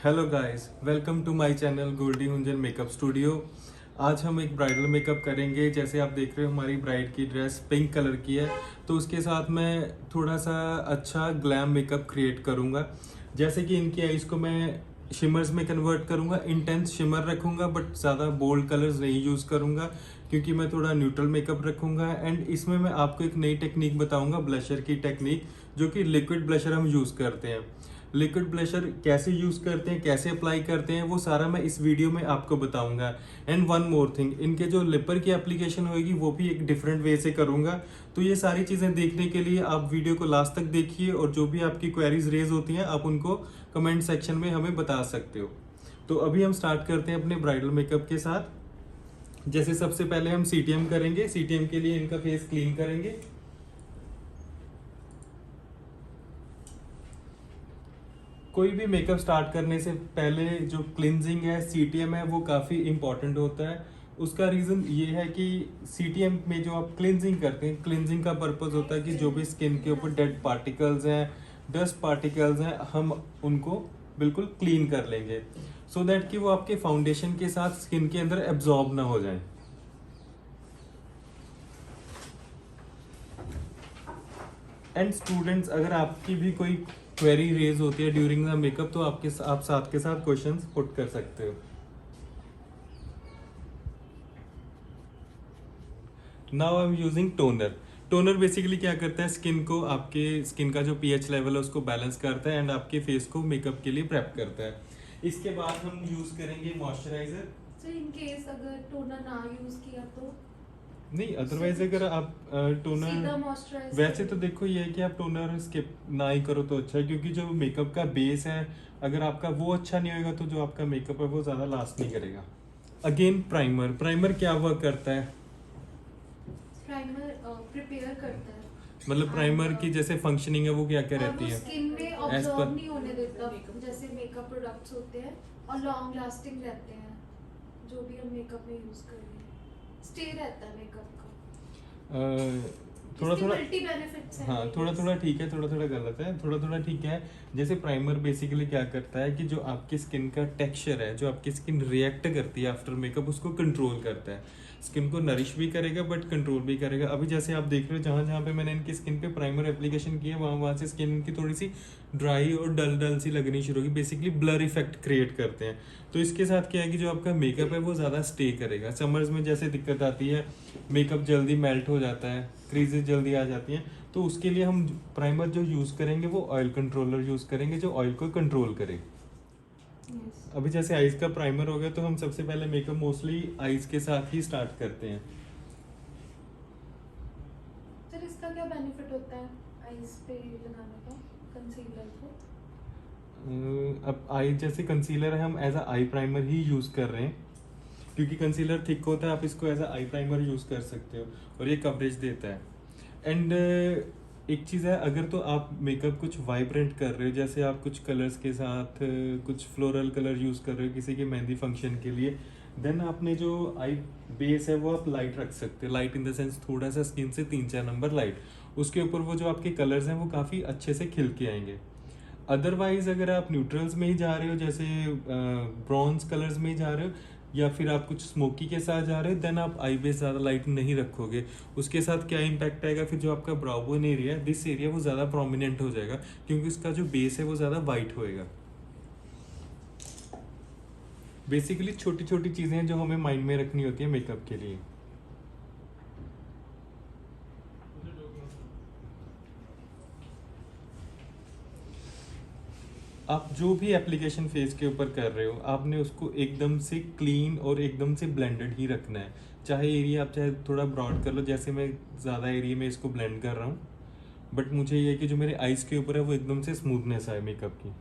Hello guys, welcome to my channel Goldie Hunjan makeup studio. आज हम एक ब्राइडल मेकअप करेंगे। जैसे आप देख रहे हो हमारी ब्राइड की ड्रेस पिंक कलर की है, तो उसके साथ मैं थोड़ा सा अच्छा ग्लैम मेकअप क्रिएट करूँगा। जैसे कि इनकी आइज़ को मैं शिमर्स में कन्वर्ट करूँगा, इंटेंस शिमर रखूँगा बट ज़्यादा बोल्ड कलर्स नहीं यूज़ करूँगा क्योंकि मैं थोड़ा न्यूट्रल मेकअप रखूँगा। एंड इसमें मैं आपको एक नई टेक्निक बताऊँगा, ब्लशर की टेक्निक, जो कि लिक्विड ब्लशर हम यूज़ करते हैं। लिक्विड ब्लशर कैसे यूज़ करते हैं, कैसे अप्लाई करते हैं, वो सारा मैं इस वीडियो में आपको बताऊंगा। एंड वन मोर थिंग, इनके जो लिपर की एप्लीकेशन होगी वो भी एक डिफरेंट वे से करूंगा। तो ये सारी चीज़ें देखने के लिए आप वीडियो को लास्ट तक देखिए, और जो भी आपकी क्वेरीज रेज होती हैं आप उनको कमेंट सेक्शन में हमें बता सकते हो। तो अभी हम स्टार्ट करते हैं अपने ब्राइडल मेकअप के साथ। जैसे सबसे पहले हम सीटीएम करेंगे। सीटीएम के लिए इनका फेस क्लीन करेंगे। कोई भी मेकअप स्टार्ट करने से पहले जो क्लिनजिंग है, सीटीएम है, वो काफ़ी इंपॉर्टेंट होता है। उसका रीज़न ये है कि सीटीएम में जो आप क्लिनजिंग करते हैं, क्लिनजिंग का पर्पस होता है कि जो भी स्किन के ऊपर डेड पार्टिकल्स हैं, डस्ट पार्टिकल्स हैं, हम उनको बिल्कुल क्लीन कर लेंगे, सो दैट कि वो आपके फाउंडेशन के साथ स्किन के अंदर एब्जॉर्ब ना हो जाए। एंड स्टूडेंट्स, अगर आपकी भी कोई क्वेरी रेज होती है ड्यूरिंग द मेकअप, तो आप साथ के साथ क्वेश्चंस पुट कर सकते हो। Now I am using toner. Toner basically क्या करता है, स्किन को, आपके स्किन का जो पीएच लेवल है उसको बैलेंस करता है एंड आपके फेस को मेकअप के लिए प्रेप करता है। इसके बाद हम यूज करेंगे मॉइस्चराइजर। तो इन केस अगर टोनर ना यूज किया तो नहीं, अदरवाइज अगर आप सीधा टोनर, मॉइस्चराइज वैसे तो देखो ये है कि आप टोनर स्किप ना ही करो तो अच्छा है, क्योंकि जो मेकअप का बेस है, अगर आपका वो अच्छा नहीं होगा तो जो आपका मेकअप है वो ज़्यादा लास्ट नहीं करेगा। Again primer. प्राइमर क्या वर्क करता है, प्राइमर प्रिपेयर करता है मतलब प्राइमर की जैसे फंक्शनिंग है वो क्या क्या और रहती वो है? स्किन में एज ऑब्जॉर्ब पर नहीं होने देता, जैसे मेकअप प्रोडक्ट्स होते हैं, और लॉन्ग लास्टिंग रहते हैं। जो भी हम मेकअप में यूज कर रहे हैं स्टे रहता है मेकअप का। थोड़ा इसके थोड़ा, मल्टी बेनिफिट्स हैं। हाँ थोड़ा थोड़ा ठीक है, थोड़ा थोड़ा गलत है, थोड़ा थोड़ा ठीक है। जैसे प्राइमर बेसिकली क्या करता है कि जो आपकी स्किन का टेक्सचर है, जो आपकी स्किन रिएक्ट करती है आफ्टर मेकअप, उसको कंट्रोल करता है। स्किन को नरिश भी करेगा बट कंट्रोल भी करेगा। अभी जैसे आप देख रहे हो, जहाँ जहाँ पे मैंने इनकी स्किन पे प्राइमर एप्लीकेशन किया, वहाँ वहाँ से स्किन इनकी थोड़ी सी ड्राई और डल डल सी लगनी शुरू होगी। बेसिकली ब्लर इफेक्ट क्रिएट करते हैं। तो इसके साथ क्या है कि जो आपका मेकअप है वो ज़्यादा स्टे करेगा। समर्स में जैसे दिक्कत आती है, मेकअप जल्दी मेल्ट हो जाता है, क्रीजेज जल्दी आ जाती हैं, तो उसके लिए हम प्राइमर जो यूज़ करेंगे वो ऑयल कंट्रोलर यूज़ करेंगे, जो ऑयल को कंट्रोल करे। Yes. अभी जैसे आइज का प्राइमर हो गया, तो हम सबसे पहले मेकअप मोस्टली आइज के साथ ही स्टार्ट करते हैं। सर इसका क्या बेनिफिट होता है आईज पे लगाने का, कंसीलर को? अब आई जैसे कंसीलर है, हम एज अ आई प्राइमर ही यूज़ कर रहे हैं, क्योंकि कंसीलर थिक होता है, आप इसको as a eye primer use कर सकते हो और ये कवरेज देता है। एंड एक चीज़ है, अगर तो आप मेकअप कुछ वाइब्रेंट कर रहे हो, जैसे आप कुछ कलर्स के साथ कुछ फ्लोरल कलर यूज़ कर रहे हो किसी के मेहंदी फंक्शन के लिए, देन आपने जो आई बेस है वो आप लाइट रख सकते हो। लाइट इन द सेंस थोड़ा सा स्किन से 3-4 नंबर लाइट, उसके ऊपर वो जो आपके कलर्स हैं वो काफ़ी अच्छे से खिल के आएंगे। अदरवाइज अगर आप न्यूट्रल्स में ही जा रहे हो, जैसे ब्रॉन्ज कलर्स में ही जा रहे हो, या फिर आप कुछ स्मोकी के साथ जा रहे हो, देन आप आई बेस ज़्यादा लाइट नहीं रखोगे। उसके साथ क्या इम्पैक्ट आएगा, फिर जो आपका ब्राउ बोन एरिया है, दिस एरिया वो ज़्यादा प्रोमिनेंट हो जाएगा, क्योंकि उसका जो बेस है वो ज़्यादा वाइट होएगा। बेसिकली छोटी छोटी चीज़ें हैं जो हमें माइंड में रखनी होती है मेकअप के लिए। आप जो भी एप्लीकेशन फेस के ऊपर कर रहे हो, आपने उसको एकदम से क्लीन और एकदम से ब्लेंडेड ही रखना है। चाहे एरिया आप चाहे थोड़ा ब्रॉड कर लो, जैसे मैं ज़्यादा एरिया में इसको ब्लेंड कर रहा हूँ, बट मुझे ये है कि जो मेरे आइज़ के ऊपर है वो एकदम से स्मूथनेस आए मेकअप की।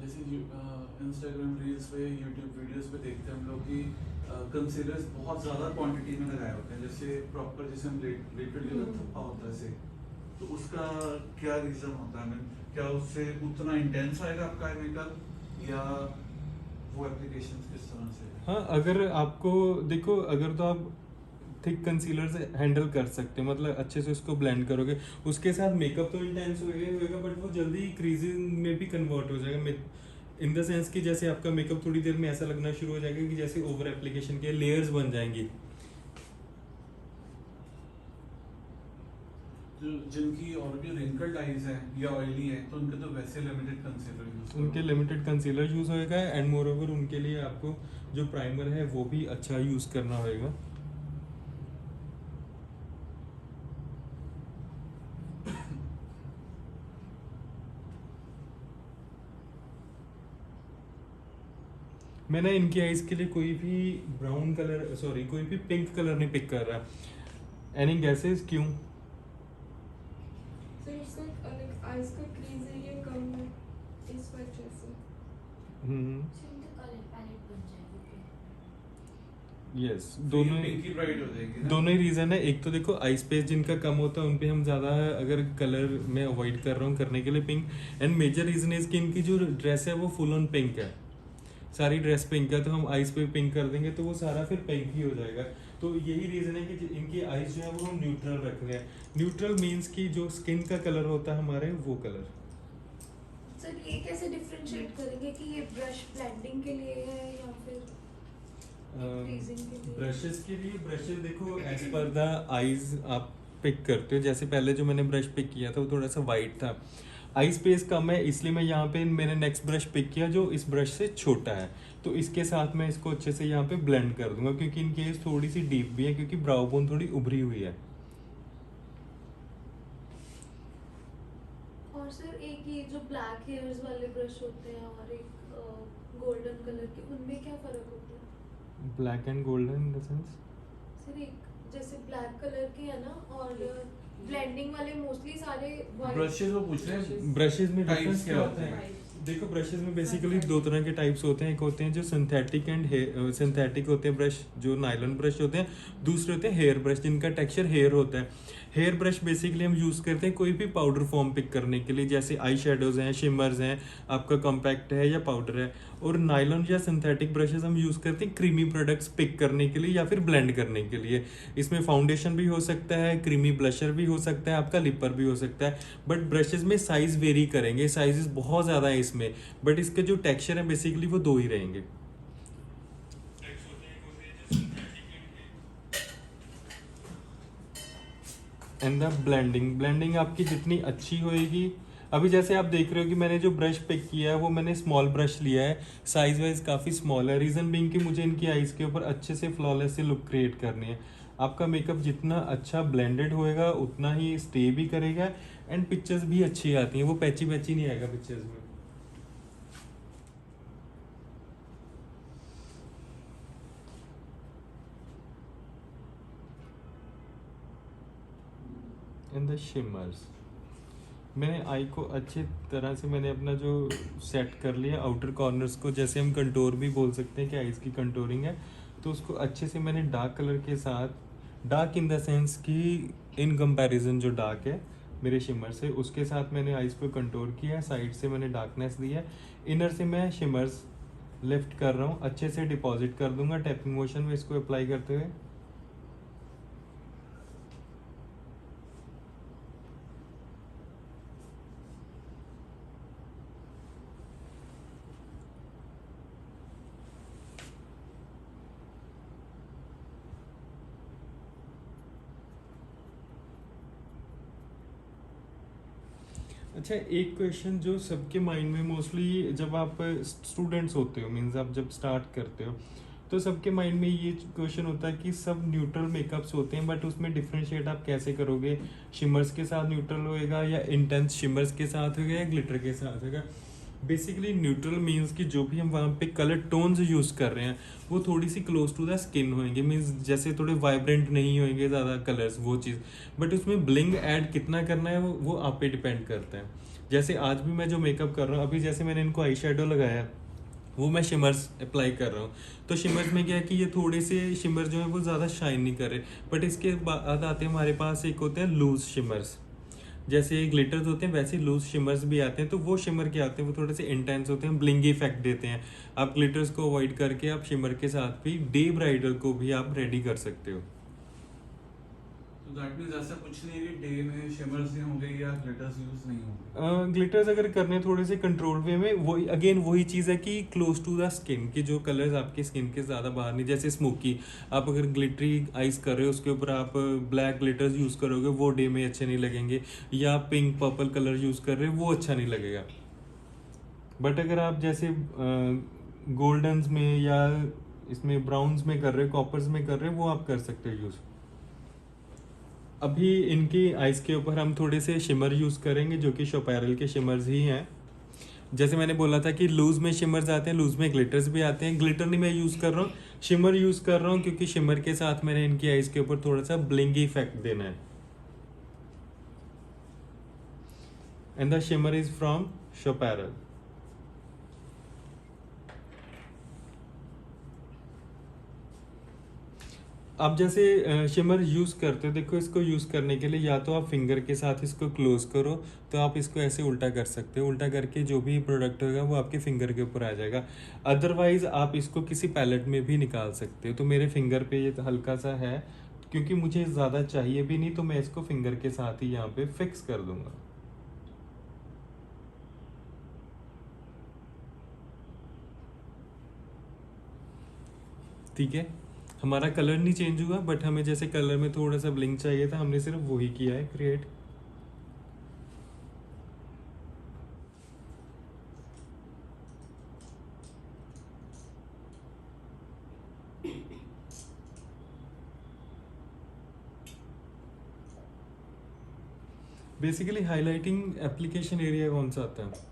जैसे इंस्टाग्राम रील्स पे, यूट्यूब वीडियोस पे देखते हैं हम लोग कि कंसीलर्स बहुत ज़्यादा क्वांटिटी में लगाए होते हैं, जैसे प्रॉपर, जैसे हम लिटरली थप्पा होता है ऐसे। तो उसका क्या रीज़न होता है? क्या उससे उतना इंटेंस आएगा आपका मेकअप, या वो एप्लीकेशंस किस तरह से? हाँ, अगर आपको देखो, अगर तो आप थिक कंसीलर से हैंडल कर सकते हैं, मतलब अच्छे से उसको ब्लेंड करोगे। उसके साथ मेकअप तो इंटेंस होएगा ही होएगा, बट वो जल्दी क्रीजिंग में भी कन्वर्ट हो जाएगा, इन द सेंस कि जैसे आपका मेकअप थोड़ी देर में ऐसा लगना शुरू हो जाएगा कि जैसे ओवर एप्लीकेशन के लेयर्स बन जाएंगी। जो जिनकी और भी रिंकल्ड आईज है या ऑयली है तो उनके तो वैसे लिमिटेड कंसीलर यूज उनके लिमिटेड कंसीलर यूज होएगा, एंड मोर ओवर उनके लिए आपको जो प्राइमर है वो भी अच्छा यूज करना होएगा। मैंने इनकी आइज के लिए कोई भी ब्राउन कलर, सॉरी कोई भी पिंक कलर नहीं पिक कर रहा। एनी गैसेस क्यों? सर इसका अलग आइज का क्रीज एरिया कम है इस वजह से। कलर पैलेट बन जाएगी। यस, दोनों पिंकी ब्राइट हो जाएगी ना? दोनों ही रीजन है। एक तो देखो आई स्पेस जिनका कम होता है उन पे हम ज्यादा, अगर कलर में अवॉइड कर रहा हूँ करने के लिए pink, and major reason is कि इनकी जो ड्रेस है वो फुल ऑन पिंक है, सारी ड्रेस पिंक है, तो हम आईज पे पिंक कर देंगे तो वो सारा फिर पिंक ही हो जाएगा। तो यही रीजन है कि इनकी आईज जो है वो हम न्यूट्रल रख रहे हैं। न्यूट्रल मीन्स कि जो स्किन का कलर होता है हमारे वो कलर। सर ये कैसे डिफरेंशिएट करेंगे कि ये ब्रश ब्लेंडिंग के लिए है या फिर creasing के लिए? ब्रशेस के लिए, ब्रशेस देखो एज पर द आईज आप पिक करते हो। जैसे पहले जो मैंने ब्रश पिक किया था वो थोड़ा सा वाइट था, आई स्पेस कम है, इसलिए मैं यहाँ पे मैंने नेक्स्ट ब्रश पिक किया जो इस ब्रश से छोटा है। तो इसके साथ मैं इसको अच्छे से यहाँ पे ब्लेंड कर दूंगा, क्योंकि इनकी आईज थोड़ी सी डीप भी है, क्योंकि ब्राउ बोन थोड़ी उभरी हुई है। और सर एक ये जो ब्लैक हेयर्स वाले ब्रश होते हैं और एक गोल्डन कलर के, उनमें क्या फर्क होता है? Black and golden in the sense? Sir एक जैसे ब्लैक कलर के है ना, और ब्लेंडिंग वाले मोस्टली सारे white- ब्रशेस वो पूछ रहे हैं ब्रशेस में Types डिफरेंस क्या क्या होते होता हैं? है? देखो ब्रशेस में बेसिकली दो तरह के टाइप्स होते हैं। एक होते हैं जो सिंथेटिक एंड सिंथेटिक होते हैं ब्रश, जो नायलॉन ब्रश होते हैं। दूसरे होते हैं हेयर ब्रश, जिनका टेक्सचर हेयर होता है। हेयर ब्रश बेसिकली हम यूज़ करते हैं कोई भी पाउडर फॉर्म पिक करने के लिए, जैसे आई शेडोज हैं, शिमर्स हैं, आपका कॉम्पैक्ट है या पाउडर है। और नायलॉन या सिंथेटिक ब्रशेस हम यूज़ करते हैं क्रीमी प्रोडक्ट्स पिक करने के लिए या फिर ब्लेंड करने के लिए। इसमें फाउंडेशन भी हो सकता है, क्रीमी ब्लशर भी हो सकता है, आपका लिपर भी हो सकता है। बट ब्रशेस में साइज वेरी करेंगे, साइजेस बहुत ज़्यादा है इसमें, बट इसके जो टेक्सचर है बेसिकली वो दो ही रहेंगे। एंड द ब्लेंडिंग आपकी जितनी अच्छी होएगी, अभी जैसे आप देख रहे हो कि मैंने जो ब्रश पिक किया है वो मैंने स्मॉल ब्रश लिया है, साइज वाइज काफ़ी स्मॉल है। रीज़न बीइंग कि मुझे इनकी आइज़ के ऊपर अच्छे से फ्लॉलेस से लुक क्रिएट करनी है। आपका मेकअप जितना अच्छा ब्लेंडेड होएगा उतना ही स्टे भी करेगा, एंड पिक्चर्स भी अच्छी आती हैं, वो पैची पैची नहीं आएगा पिक्चर्स में। इन द शिमर्स मैंने आई को अच्छी तरह से मैंने अपना जो सेट कर लिया आउटर कॉर्नर्स को, जैसे हम कंटोर भी बोल सकते हैं कि आईज की कंटोरिंग है, तो उसको अच्छे से मैंने डार्क कलर के साथ, डार्क इन द सेंस कि इन कंपैरिजन जो डार्क है मेरे शिमर से, उसके साथ मैंने आईज को कंटोर किया है। साइड से मैंने डार्कनेस दी है, इनर से मैं शिमर्स लिफ्ट कर रहा हूँ, अच्छे से डिपॉजिट कर दूंगा टैपिंग मोशन में इसको अप्लाई करते हुए। अच्छा, एक क्वेश्चन जो सबके माइंड में मोस्टली जब आप स्टूडेंट्स होते हो, मीन्स आप जब स्टार्ट करते हो, तो सबके माइंड में ये क्वेश्चन होता है कि सब न्यूट्रल मेकअप्स होते हैं, बट उसमें डिफरेंशिएट आप कैसे करोगे? शिमर्स के साथ न्यूट्रल होएगा या इंटेंस शिमर्स के साथ होगा या ग्लिटर के साथ होगा? बेसिकली न्यूट्रल मीन्स कि जो भी हम वहाँ पे कलर टोन्स यूज़ कर रहे हैं वो थोड़ी सी क्लोज टू द स्किन होंगे, मीन्स जैसे थोड़े वाइब्रेंट नहीं होंगे ज़्यादा कलर्स, वो चीज़। बट उसमें ब्लिंग ऐड कितना करना है वो आप पे डिपेंड करता है। जैसे आज भी मैं जो मेकअप कर रहा हूँ, अभी जैसे मैंने इनको आई शेडो लगाया वो मैं शिमर्स अप्लाई कर रहा हूँ, तो शिमर्स में क्या है कि ये थोड़े से शिमर जो है वो ज़्यादा शाइन नहीं कर रहे। बट इसके बाद आते हैं हमारे पास एक होते हैं लूज शिमर्स, जैसे ग्लिटर्स होते हैं वैसे लूज शिमर्स भी आते हैं। तो वो शिमर क्या आते हैं, वो थोड़े से इंटेंस होते हैं, ब्लिंगी इफेक्ट देते हैं। आप ग्लिटर्स को अवॉइड करके आप शिमर के साथ भी डे ब्राइडल को भी आप रेडी कर सकते हो। तो दैट मींस ऐसा कुछ नहीं है कि डे में शिमर्स नहीं होंगे या ग्लिटर्स यूज नहीं होंगे। ग्लिटर्स अगर करने थोड़े से कंट्रोल वे में, वही अगेन वही चीज़ है कि क्लोज टू द स्किन, कि जो कलर्स आपकी स्किन के ज़्यादा बाहर नहीं, जैसे स्मोकी आप अगर ग्लिटरी आइज कर रहे हो उसके ऊपर आप ब्लैक ग्लिटर्स यूज़ करोगे वो डे में अच्छे नहीं लगेंगे, या पिंक पर्पल कलर यूज़ कर रहे हो वो अच्छा नहीं लगेगा। बट अगर आप जैसे गोल्डन्स में या इसमें ब्राउन्स में कर रहे हो, कॉपर्स में कर रहे हो, वो आप कर सकते हो यूज़। अभी इनकी आइस के ऊपर हम थोड़े से शिमर यूज़ करेंगे जो कि शोपैरल के शिमर्स ही हैं। जैसे मैंने बोला था कि लूज में शिमर्स आते हैं, लूज में ग्लिटर्स भी आते हैं। ग्लिटर नहीं मैं यूज़ कर रहा हूँ, शिमर यूज़ कर रहा हूँ, क्योंकि शिमर के साथ मैंने इनकी आइस के ऊपर थोड़ा सा ब्लिंगी इफेक्ट देना है। And the shimmer is from शोपैरल। आप जैसे शिमर यूज़ करते हो, देखो इसको यूज़ करने के लिए या तो आप फिंगर के साथ इसको क्लोज करो, तो आप इसको ऐसे उल्टा कर सकते हो, उल्टा करके जो भी प्रोडक्ट होगा वो आपके फिंगर के ऊपर आ जाएगा। अदरवाइज आप इसको किसी पैलेट में भी निकाल सकते हो। तो मेरे फिंगर पे ये हल्का सा है, क्योंकि मुझे ज़्यादा चाहिए भी नहीं, तो मैं इसको फिंगर के साथ ही यहाँ पे फिक्स कर दूंगा। ठीक है, हमारा कलर नहीं चेंज हुआ, बट हमें जैसे कलर में थोड़ा सा ब्लिंक चाहिए था, हमने सिर्फ वही किया है create. Basically highlighting application area कौन सा आता है?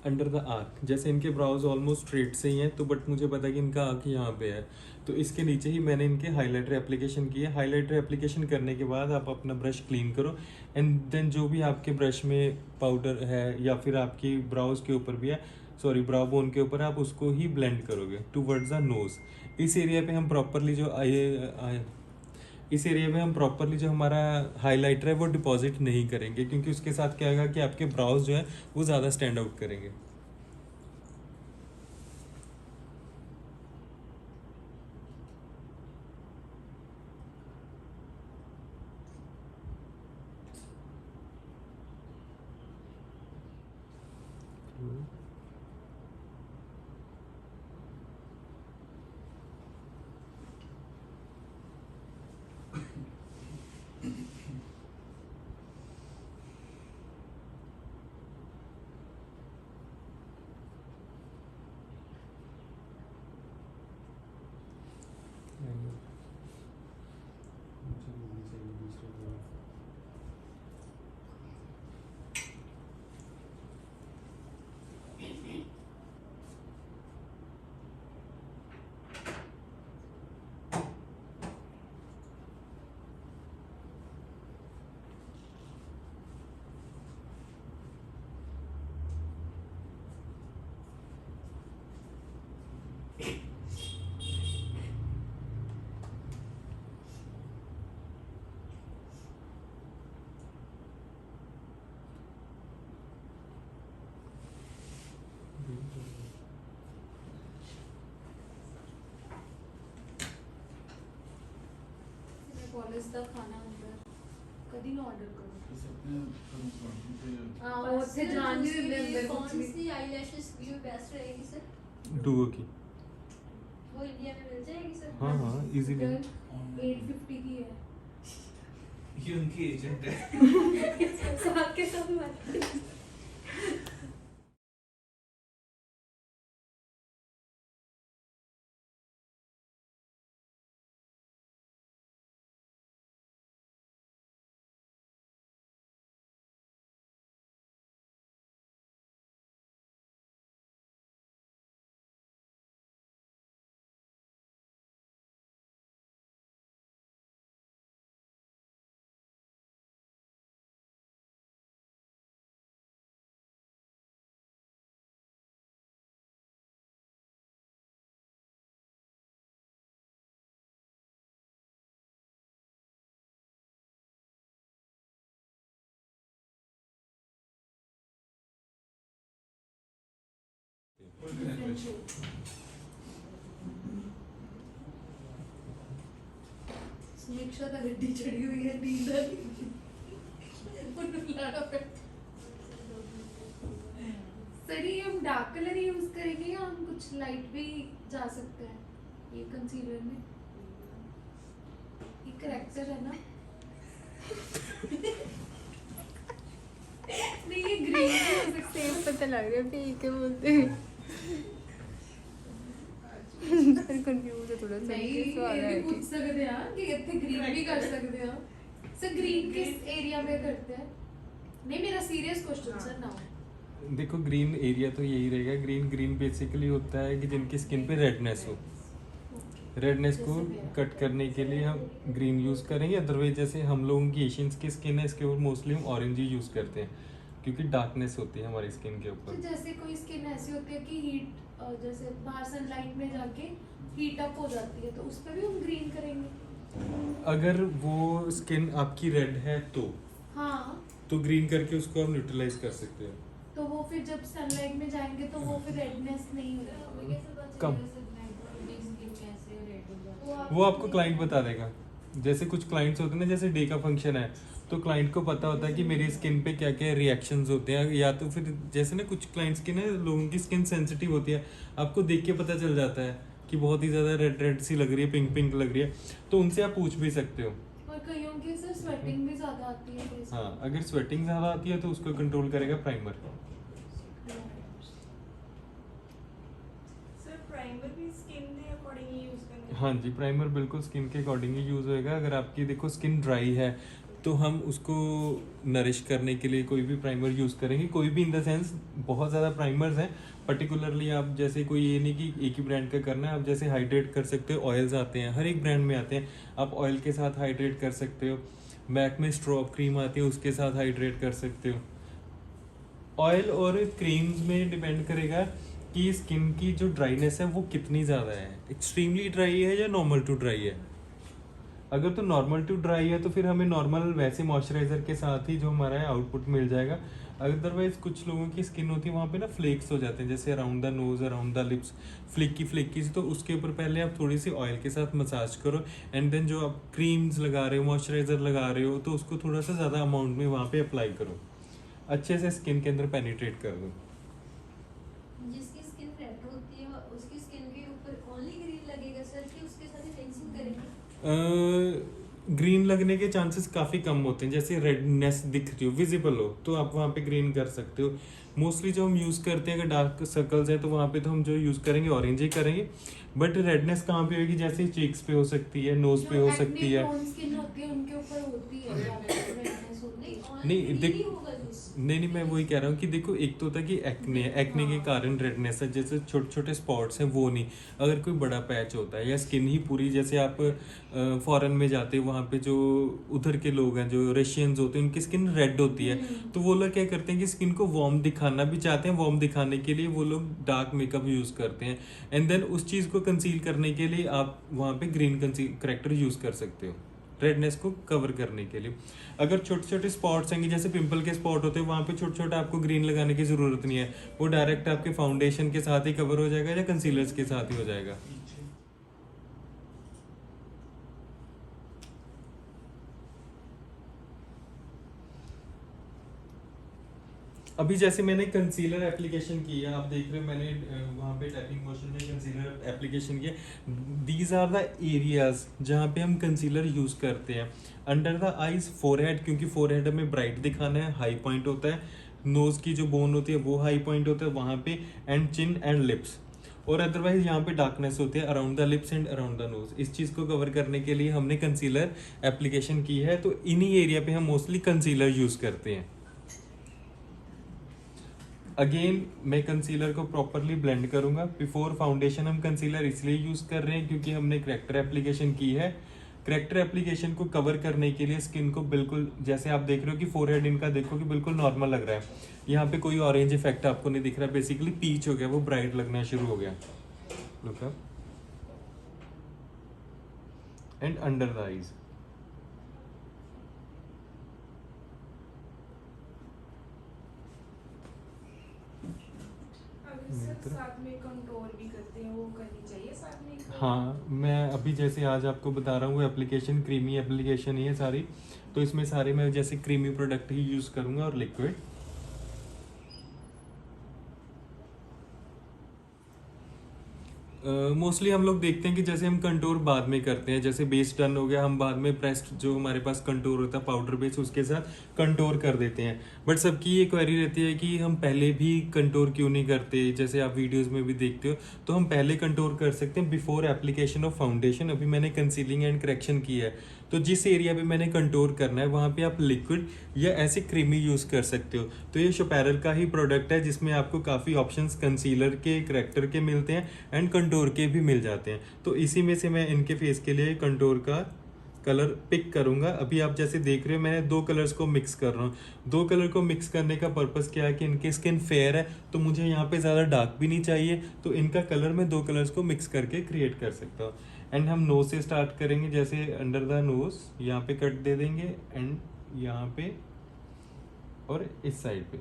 Under the arc. जैसे इनके ब्राउज ऑलमोस्ट स्ट्रेट से ही हैं, तो बट मुझे पता है कि इनका आर्क यहाँ पे है, तो इसके नीचे ही मैंने इनके हाइलाइटर एप्लीकेशन की है। हाइलाइटर एप्लीकेशन करने के बाद आप अपना ब्रश क्लीन करो, एंड देन जो भी आपके ब्रश में पाउडर है या फिर आपकी ब्राउज के ऊपर भी है, सॉरी ब्राउ बोन के ऊपर, आप उसको ही ब्लेंड करोगे टूवर्ड्स द नोज। इस एरिया पे हम प्रॉपरली इस एरिया में हम प्रॉपरली जो हमारा हाइलाइटर है वो डिपॉजिट नहीं करेंगे, क्योंकि उसके साथ क्या होगा कि आपके ब्राउज जो है वो ज़्यादा स्टैंड आउट करेंगे। कॉलेज ਦਾ ਖਾਣਾ ਹੁੰਦਾ ਕਦੀ ਨਾ ਆਰਡਰ ਕਰੋ। बस अपने कंसर्न पे ਹਾਂ ਉਹ ਉੱਥੇ ਜਾਣ ਨਹੀਂ ਦਿੰਦੇ ਅੰਦਰ ਕੁਝ कौन ਨਹੀਂ। सी आईलैशेस व्यू बेस्ट रहेगी सर? डुओ की। वो इंडिया में मिल जाएगी सर? हाँ हाँ इजीली। 850 की है। ये उनकी एजेंट है। साथ के साथ मत। It's मेक श्योर द गड्डी चढ़ी हुई है, नींद आ रही है। उन्हें लाना पड़ता है। सर ये हम डार्क कलर यूज करेंगे या हम कुछ लाइट भी जा सकते हैं ये कंसीलर में? ये करेक्टर है ना? नहीं ये ग्रीन भी हो सकता है। सेम पता लग रहा है कि क्या बोलते हैं। कंफ्यूज है थोड़ा सा। नहीं मुझे सवाल ये आया भी कि- पूछ सकते हैं कि इतने ग्रीन भी कर सकते हैं। सर ग्रीन किस एरिया में करते हैं? नहीं मेरा सीरियस क्वेश्चन सर ना हो। देखो ग्रीन एरिया तो यही रहेगा। ग्रीन बेसिकली होता है कि जिनकी स्किन पे रेडनेस हो, रेडनेस को कट करने के लिए हम ग्रीन यूज़ करेंगे। अदरवाइज जैसे हम लोगों की एशियंस की स्किन है, इसके ऊपर मोस्टली हम ऑरेंज ही यूज़ करते हैं क्योंकि डार्कनेस होती है हमारी स्किन के तो ऊपर। जैसे कोई स्किन ऐसी होती है कि हीट जैसे बाहर सनलाइट में जाके हीट अप हो जाती है तो उस पर भी हम ग्रीन करेंगे? अगर वो स्किन आपकी रेड है हाँ तो ग्रीन करके उसको हम न्यूट्रलाइज कर सकते हैं। तो वो फिर जब सनलाइट में जाएंगे तो वो फिर रेडनेस नहीं होगी? कब? वो वो आपको क्लाइंट बता देगा। जैसे कुछ क्लाइंट्स होते हैं ना, जैसे डे का फंक्शन है तो क्लाइंट को पता होता है कि मेरी स्किन पे क्या क्या रिएक्शंस होते हैं, या तो फिर जैसे ना कुछ क्लाइंट्स की ना लोगों की स्किन सेंसिटिव होती है, आपको देख के पता चल जाता है कि बहुत ही ज़्यादा रेड रेड सी लग रही है, पिंक पिंक लग रही है, तो उनसे आप पूछ भी सकते हो। और कईयों की सर स्वेटिंग भी ज्यादा आती है face हाँ, अगर स्वेटिंग ज़्यादा आती है तो उसको कंट्रोल करेगा प्राइमर। सर प्राइमर भी स्किन के अकॉर्डिंग ही यूज करना है? हाँ जी, प्राइमर बिल्कुल स्किन के अकॉर्डिंग ही यूज़ होएगा। अगर आपकी देखो स्किन ड्राई है तो हम उसको नरिश करने के लिए कोई भी प्राइमर यूज़ करेंगे। कोई भी इन द सेंस बहुत ज़्यादा प्राइमर्स हैं, पर्टिकुलरली आप जैसे कोई ये नहीं कि एक ही ब्रांड का करना है। आप जैसे हाइड्रेट कर सकते हो, ऑयल्स आते हैं हर एक ब्रांड में आते हैं, आप ऑयल के साथ हाइड्रेट कर सकते हो। बैक में स्ट्रॉप क्रीम आती है, उसके साथ हाइड्रेट कर सकते हो। ऑयल और क्रीम्स में डिपेंड करेगा कि स्किन की जो ड्राइनेस है वो कितनी ज़्यादा है, एक्सट्रीमली ड्राई है या नॉर्मल टू ड्राई है। अगर तो नॉर्मल टू ड्राई है तो फिर हमें नॉर्मल वैसे मॉइस्चराइजर के साथ ही जो हमारा आउटपुट मिल जाएगा। अदरवाइज कुछ लोगों की स्किन होती है वहाँ पे ना फ्लेक्स हो जाते हैं, जैसे around the nose, around the lips, flicky flicky सी, तो उसके ऊपर पहले आप थोड़ी सी ऑयल के साथ मसाज करो एंड देन जो आप क्रीम्स लगा रहे हो, मॉइस्चराइजर लगा रहे हो, तो उसको थोड़ा सा ज़्यादा अमाउंट में वहाँ पे अप्लाई करो, अच्छे से स्किन के अंदर पेनिट्रेट कर दो। जिसकी स्किन रेड होती है उसकी स्किन के ऊपर ओनली ग्रीन लगेगा सर कि उसके साथ ही फेंसिंग करेंगे? ग्रीन लगने के चांसेस काफ़ी कम होते हैं। जैसे रेडनेस दिख रही हो, विजिबल हो, तो आप वहाँ पे ग्रीन कर सकते हो। मोस्टली जो हम यूज़ करते हैं अगर डार्क सर्कल्स हैं तो वहाँ पे तो हम जो यूज़ करेंगे ऑरेंज ही करेंगे। बट रेडनेस कहाँ पे होगी, जैसे चीक्स पे हो सकती है, नोज पे हो सकती है। स्किन होती है उनके ऊपर होती है redness होती है। नहीं, देख- होगा जिस नहीं मैं वही कह रहा हूँ कि देखो एक तो होता है कि एक्ने है, एक्ने के कारण रेडनेस है, जैसे छोटे छोटे स्पॉट्स हैं वो नहीं। अगर कोई बड़ा पैच होता है या स्किन ही पूरी, जैसे आप फॉरेन में जाते हो वहाँ पे जो उधर के लोग हैं जो रशियंस होते हैं उनकी स्किन रेड होती है, तो वो लोग क्या करते हैं कि स्किन को वार्म दिखाना भी चाहते हैं, वार्म दिखाने के लिए वो लोग डार्क मेकअप यूज़ करते हैं एंड देन उस चीज़ को कंसील करने के लिए आप वहाँ पे ग्रीन करेक्टर यूज़ कर सकते हो रेडनेस को कवर करने के लिए। अगर छोटे छोटे स्पॉट्स हैं जैसे पिंपल के स्पॉट होते हैं वहाँ पे छोटे छोटे आपको ग्रीन लगाने की ज़रूरत नहीं है, वो डायरेक्ट आपके फाउंडेशन के साथ ही कवर हो जाएगा या कंसीलर्स के साथ ही हो जाएगा। अभी जैसे मैंने कंसीलर एप्लीकेशन की है, आप देख रहे हो मैंने वहाँ पे टैपिंग मोशन में कंसीलर एप्लीकेशन किया। दीज आर द एरियाज जहाँ पे हम कंसीलर यूज़ करते हैं। अंडर द आईज, फोरहेड, क्योंकि फोरहेड हमें ब्राइट दिखाना है, हाई पॉइंट होता है। नोज़ की जो बोन होती है वो हाई पॉइंट होता है वहाँ पे, एंड चिन एंड लिप्स। और अदरवाइज यहाँ पे डार्कनेस होती है around the lips and around the knows. इस चीज़ को कवर करने के लिए हमने कंसीलर एप्लीकेशन की है, तो इन्हीं एरिया पे हम मोस्टली कंसीलर यूज़ करते हैं। अगेन मैं कंसीलर को प्रॉपरली ब्लेंड करूंगा। बिफोर फाउंडेशन हम कंसीलर इसलिए यूज़ कर रहे हैं क्योंकि हमने करेक्टर एप्लीकेशन की है। करेक्टर एप्लीकेशन को कवर करने के लिए स्किन को बिल्कुल, जैसे आप देख रहे हो कि फोरहेड इनका देखो कि बिल्कुल नॉर्मल लग रहा है, यहाँ पे कोई ऑरेंज इफेक्ट आपको नहीं दिख रहा, बेसिकली पीच हो गया, वो ब्राइट लगना शुरू हो गया। Look up and under the eyes. अगर सर साथ में कंट्रोल भी करते हैं, वो करनी चाहिए साथ में? हाँ, मैं अभी जैसे आज आपको बता रहा हूँ वो एप्लीकेशन क्रीमी एप्लीकेशन ही है सारी, तो इसमें सारे मैं जैसे क्रीमी प्रोडक्ट ही यूज़ करूँगा और लिक्विड। मोस्टली हम लोग देखते हैं कि जैसे हम कंटूर बाद में करते हैं, जैसे बेस डन हो गया, हम बाद में प्रेस्ड जो हमारे पास कंटूर होता है पाउडर बेस, उसके साथ कंटूर कर देते हैं। बट सबकी ये क्वेरी रहती है कि हम पहले भी कंटूर क्यों नहीं करते, जैसे आप वीडियोस में भी देखते हो, तो हम पहले कंटूर कर सकते हैं बिफोर एप्लीकेशन ऑफ फाउंडेशन। अभी मैंने कंसीलिंग एंड करेक्शन किया है, तो जिस एरिया पे मैंने कंटूर करना है वहाँ पे आप लिक्विड या ऐसे क्रीमी यूज़ कर सकते हो। तो ये शोपैरल का ही प्रोडक्ट है जिसमें आपको काफ़ी ऑप्शंस कंसीलर के, करेक्टर के मिलते हैं एंड कंटूर के भी मिल जाते हैं। तो इसी में से मैं इनके फेस के लिए कंटूर का कलर पिक करूंगा। अभी आप जैसे देख रहे हो मैंने दो कलर्स को मिक्स कर रहा हूँ। दो कलर को मिक्स करने का पर्पस क्या है कि इनकी स्किन फेयर है, तो मुझे यहाँ पे ज़्यादा डार्क भी नहीं चाहिए, तो इनका कलर मैं दो कलर्स को मिक्स करके क्रिएट कर सकता हूँ। एंड हम नोज से स्टार्ट करेंगे, जैसे अंडर द नोज यहाँ पे कट दे देंगे एंड यहाँ पे और इस साइड पे।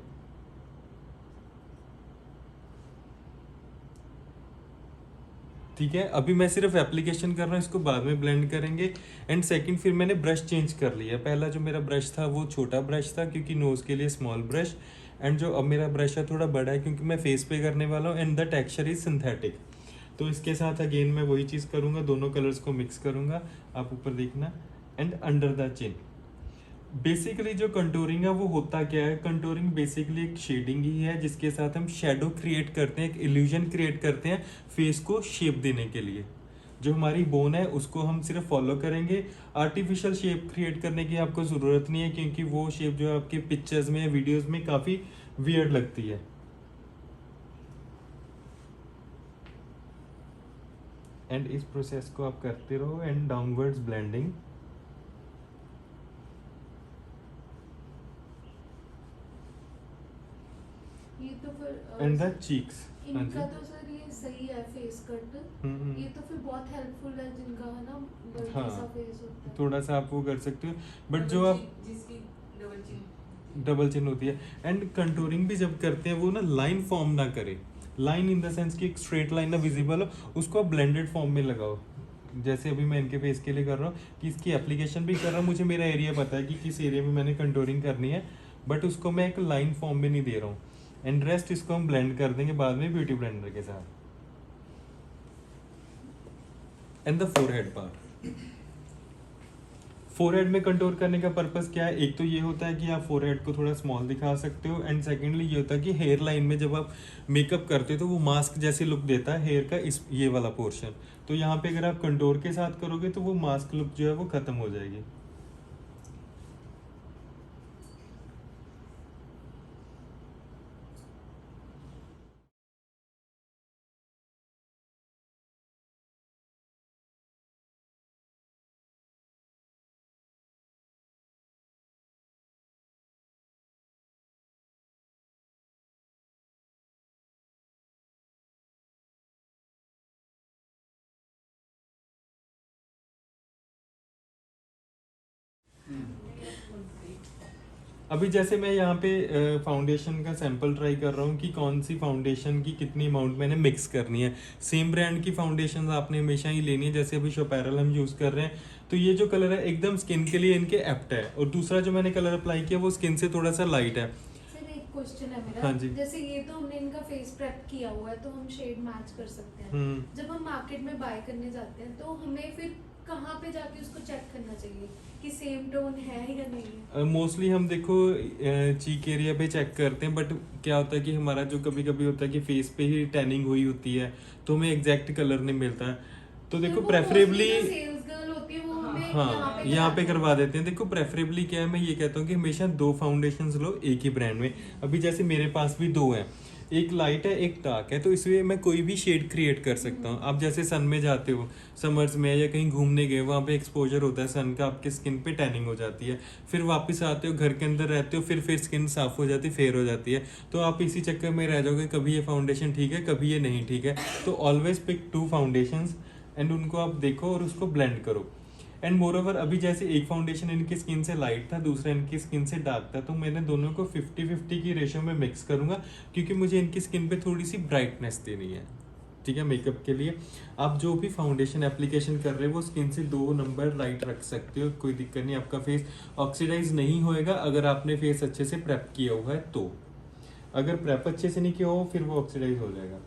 ठीक है, अभी मैं सिर्फ एप्लीकेशन कर रहा हूँ, इसको बाद में ब्लेंड करेंगे। एंड सेकंड फिर मैंने ब्रश चेंज कर लिया। पहला जो मेरा ब्रश था वो छोटा ब्रश था क्योंकि नोज के लिए स्मॉल ब्रश, एंड जो अब मेरा ब्रश है थोड़ा बड़ा है क्योंकि मैं फेस पे करने वाला हूँ and the texture is synthetic. तो इसके साथ अगेन मैं वही चीज़ करूँगा, दोनों कलर्स को मिक्स करूँगा, आप ऊपर देखना। And under the chin basically जो कंटूरिंग है वो होता क्या है, कंटूरिंग बेसिकली एक शेडिंग ही है जिसके साथ हम शेडो क्रिएट करते हैं, एक इल्यूजन क्रिएट करते हैं फेस को शेप देने के लिए। जो हमारी बोन है उसको हम सिर्फ फॉलो करेंगे, आर्टिफिशियल शेप क्रिएट करने की आपको ज़रूरत नहीं है क्योंकि वो शेप जो आपके पिक्चर्स में, वीडियोस में काफ़ी वियर्ड लगती है। एंड इस प्रोसेस को आप करते रहो एंड डाउनवर्ड्स ब्लेंडिंग। ये तो फिर एंड द चीक्स। इनका तो सर ये सही है फेस कट। ये तो फिर बहुत हेल्पफुल है जिनका है ना बल्कि हाँ, सा फेस होता है। थोड़ा सा आप वो कर सकते हो, बट जो आप जिसकी डबल चिन होती है। एंड कंटूरिंग भी जब करते हैं वो ना लाइन फॉर्म ना करे, लाइन इन द सेंस कि एक स्ट्रेट लाइन ना विजिबल हो, उसको आप ब्लेंडेड फॉर्म में लगाओ। जैसे अभी मैं इनके फेस के लिए कर रहा हूँ कि इसकी एप्लीकेशन भी कर रहा हूँ, मुझे मेरा एरिया पता है कि किस एरिया में मैंने कंटूरिंग करनी है, बट उसको मैं एक लाइन फॉर्म में नहीं दे रहा हूँ। एंड रेस्ट इसको हम ब्लेंड कर देंगे बाद में ब्यूटी ब्लेंडर के साथ। And the forehead part, forehead में कंटूर करने का पर्पस क्या है, एक तो ये होता है कि आप फोरहेड को थोड़ा स्मॉल दिखा सकते हो, एंड सेकेंडली ये होता है कि हेयर लाइन में जब आप मेकअप करते हो तो वो मास्क जैसे लुक देता है हेयर का, इस ये वाला पोर्शन। तो यहाँ पे अगर आप कंटूर के साथ करोगे तो वो मास्क लुक जो है वो खत्म हो जाएगी। अभी जैसे मैं यहाँ पे फाउंडेशन का सैंपल ट्राई कर रहा हूँ कि कौन सी फाउंडेशन की कितनी अमाउंट मैंने मिक्स करनी है। सेम ब्रांड की फाउंडेशन आपने हमेशा ही लेनी है, जैसे अभी शोपैरल हम यूज़ कर रहे हैं, तो ये जो कलर है एकदम स्किन के लिए इनके एप्ट है, और दूसरा जो मैंने कलर अप्लाई किया वो स्किन से थोड़ा सा लाइट है। सर एक क्वेश्चन है मेरा। हाँ जी। जैसे ये तो हमने इनका फेस प्रेप किया हुआ है तो हम शेड मैच कर सकते हैं। जब हम मार्केट में बाय करने जाते हैं तो हमें फिर कहाँ पे जाके उसको चेक करना चाहिए कि सेम टोन है या नहीं है? मोस्टली हम देखो चीक एरिया पे चेक करते हैं, बट क्या होता है कि हमारा जो कभी कभी होता है कि फेस पे ही टैनिंग हुई होती है तो हमें एग्जैक्ट कलर नहीं मिलता है। तो देखो प्रेफरेबली सेल्स गर्ल होती है वो हमें हाँ यहाँ पे करवा देते हैं। देखो प्रेफरेबली क्या है, मैं ये कहता हूँ कि हमेशा दो फाउंडेशंस लो एक ही ब्रांड में। अभी जैसे मेरे पास भी दो हैं, एक लाइट है एक डार्क है, तो इसलिए मैं कोई भी शेड क्रिएट कर सकता हूँ। आप जैसे सन में जाते हो समर्स में या कहीं घूमने गए, वहाँ पे एक्सपोजर होता है सन का, आपके स्किन पे टैनिंग हो जाती है, फिर वापस आते हो घर के अंदर रहते हो, फिर स्किन साफ हो जाती है, फेयर हो जाती है, तो आप इसी चक्कर में रह जाओगे, कभी ये फाउंडेशन ठीक है कभी ये नहीं ठीक है। तो always pick two foundations and उनको आप देखो और उसको ब्लेंड करो। एंड मोर ओवर अभी जैसे एक फाउंडेशन इनकी स्किन से लाइट था, दूसरा इनकी स्किन से डार्क था, तो मैंने दोनों को 50-50 की रेशियो में मिक्स करूंगा, क्योंकि मुझे इनकी स्किन पे थोड़ी सी ब्राइटनेस देनी है। ठीक है, मेकअप के लिए आप जो भी फाउंडेशन एप्लीकेशन कर रहे हो वो स्किन से 2 नंबर लाइट रख सकते हो, कोई दिक्कत नहीं, आपका फेस ऑक्सीडाइज नहीं होएगा अगर आपने फेस अच्छे से प्रेप किया हुआ है तो। अगर प्रेप अच्छे से नहीं किया हो फिर वो ऑक्सीडाइज हो जाएगा।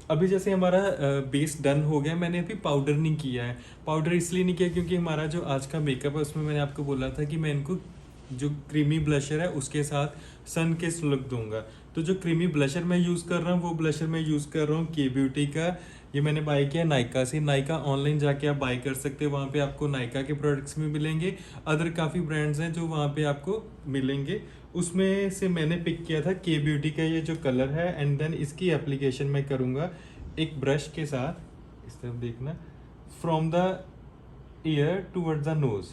अभी जैसे हमारा बेस डन हो गया, मैंने अभी पाउडर नहीं किया है। पाउडर इसलिए नहीं किया क्योंकि हमारा जो आज का मेकअप है उसमें मैंने आपको बोला था कि मैं इनको जो क्रीमी ब्लशर है उसके साथ सन के लुक दूंगा। तो जो क्रीमी ब्लशर मैं यूज़ कर रहा हूँ वो ब्लशर मैं यूज़ कर रहा हूँ के ब्यूटी का। ये मैंने बाय किया नायका से। नायका ऑनलाइन जाके आप बाय कर सकते हो, वहाँ पे आपको नायका के प्रोडक्ट्स भी मिलेंगे, अदर काफ़ी ब्रांड्स हैं जो वहाँ पे आपको मिलेंगे। उसमें से मैंने पिक किया था के ब्यूटी का ये जो कलर है, एंड देन इसकी एप्लीकेशन मैं करूँगा एक ब्रश के साथ, इस तरफ देखना, from the year towards the nose.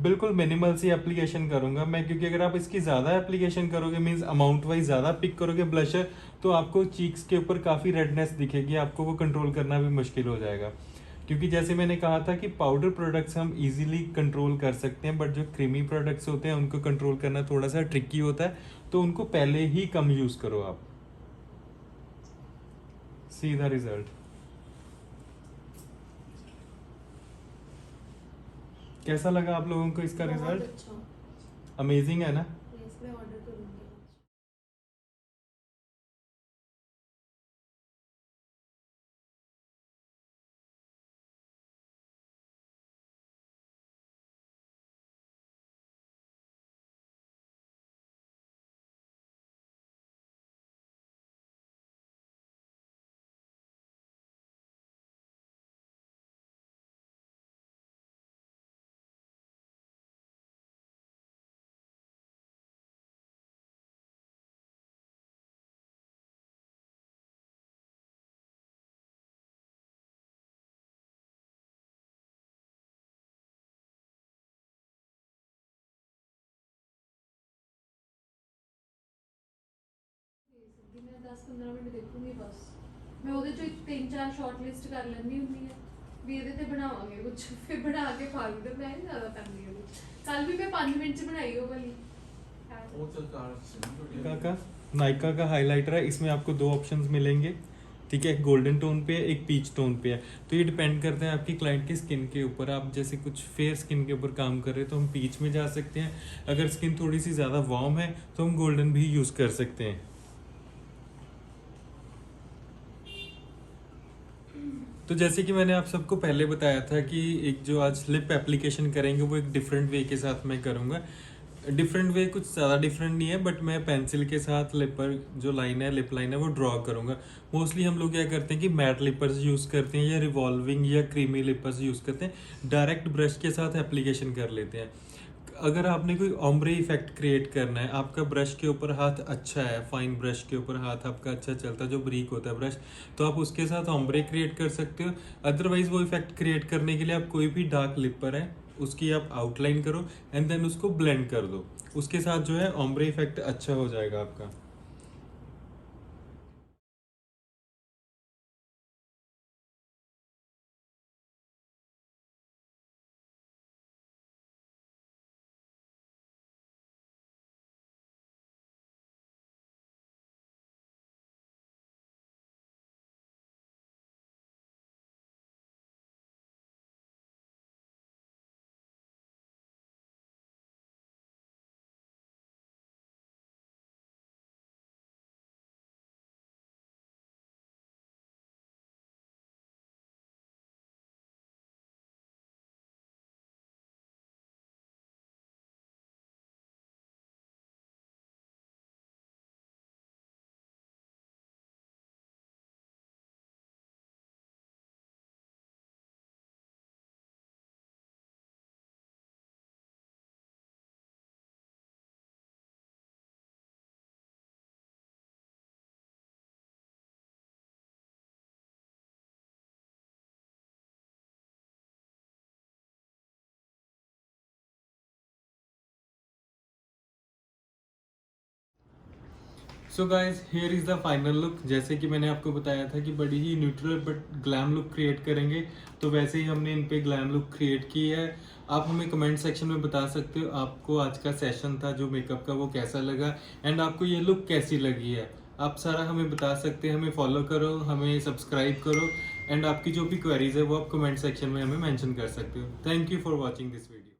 बिल्कुल मिनिमल सी एप्लीकेशन करूंगा मैं, क्योंकि अगर आप इसकी ज़्यादा एप्लीकेशन करोगे, मीन्स अमाउंट वाइज ज़्यादा पिक करोगे ब्लशर, तो आपको चीक्स के ऊपर काफ़ी रेडनेस दिखेगी, आपको वो कंट्रोल करना भी मुश्किल हो जाएगा। क्योंकि जैसे मैंने कहा था कि पाउडर प्रोडक्ट्स हम इजीली कंट्रोल कर सकते हैं, बट जो क्रीमी प्रोडक्ट्स होते हैं उनको कंट्रोल करना थोड़ा सा ट्रिकी होता है, तो उनको पहले ही कम यूज़ करो आप। See the result. कैसा लगा आप लोगों को इसका बहुत रिजल्ट? अच्छा। अमेजिंग है ना? यस, मैं ऑर्डर करूंगी। मैं 10-15 ਮਿੰਟ ਦੇਖੂੰਗੀ ਬਸ। ਮੈਂ ਉਹਦੇ ਚੋਂ 3-4 ਸ਼ਾਰਟ ਲਿਸਟ ਕਰ ਲੈਂਦੀ ਹੁੰਦੀ ਆ ਵੀ ਇਹਦੇ ਤੇ ਬਣਾਵਾਂਗੇ ਕੁਝ, ਫਿਰ ਬਣਾ ਕੇ ਪਾ ਲਈਦਾ। ਮੈਂ ਨਹੀਂ ਜ਼ਿਆਦਾ ਪੈਂਦੀ ਉਹਦੇ ਚ। ਕੱਲ ਵੀ ਮੈਂ 5 ਮਿੰਟ ਚ ਬਣਾਈ ਉਹ ਵਾਲੀ। वो चल कार का नायका का हाइलाइटर है, इसमें आपको 2 ऑप्शंस मिलेंगे। ठीक है, गोल्डन टोन पे है, एक पीच टोन पे है। तो ये डिपेंड करता है आपकी क्लाइंट की स्किन के ऊपर। आप जैसे कुछ फेयर स्किन के ऊपर काम कर रहे हैं तो हम पीच में जा सकते हैं, अगर स्किन थोड़ी सी ज़्यादा वार्म है तो हम गोल्डन भी यूज़ कर सकते हैं। तो जैसे कि मैंने आप सबको पहले बताया था कि एक जो आज लिप एप्लीकेशन करेंगे वो एक डिफरेंट वे के साथ मैं करूँगा। डिफरेंट वे कुछ ज़्यादा डिफरेंट नहीं है, बट मैं पेंसिल के साथ लिप पर जो लाइन है, लिप लाइन है, वो ड्रॉ करूँगा। मोस्टली हम लोग क्या करते हैं कि मैट लिपर्स यूज़ करते हैं, या रिवॉल्विंग या क्रीमी लिपर्स यूज़ करते हैं, डायरेक्ट ब्रश के साथ एप्लीकेशन कर लेते हैं। अगर आपने कोई ओम्ब्रे इफेक्ट क्रिएट करना है, आपका ब्रश के ऊपर हाथ अच्छा है, फाइन ब्रश के ऊपर हाथ आपका अच्छा चलता है, जो ब्रीक होता है ब्रश, तो आप उसके साथ ओम्ब्रे क्रिएट कर सकते हो। अदरवाइज वो इफेक्ट क्रिएट करने के लिए आप कोई भी डार्क लिपर है उसकी आप आउटलाइन करो, एंड देन उसको ब्लेंड कर दो, उसके साथ जो है ओम्ब्रे इफेक्ट अच्छा हो जाएगा आपका। So guys here is the final look. जैसे कि मैंने आपको बताया था कि बड़ी ही neutral but glam look create करेंगे, तो वैसे ही हमने इन पे ग्लैम लुक क्रिएट की है। आप हमें कमेंट सेक्शन में बता सकते हो आपको आज का सेशन था जो मेकअप का वो कैसा लगा एंड आपको ये लुक कैसी लगी है। आप सारा हमें बता सकते हैं। हमें फॉलो करो, हमें सब्सक्राइब करो एंड आपकी जो भी क्वेरीज है वो आप कमेंट सेक्शन में हमें मेंशन कर सकते हो। Thank you for watching this video.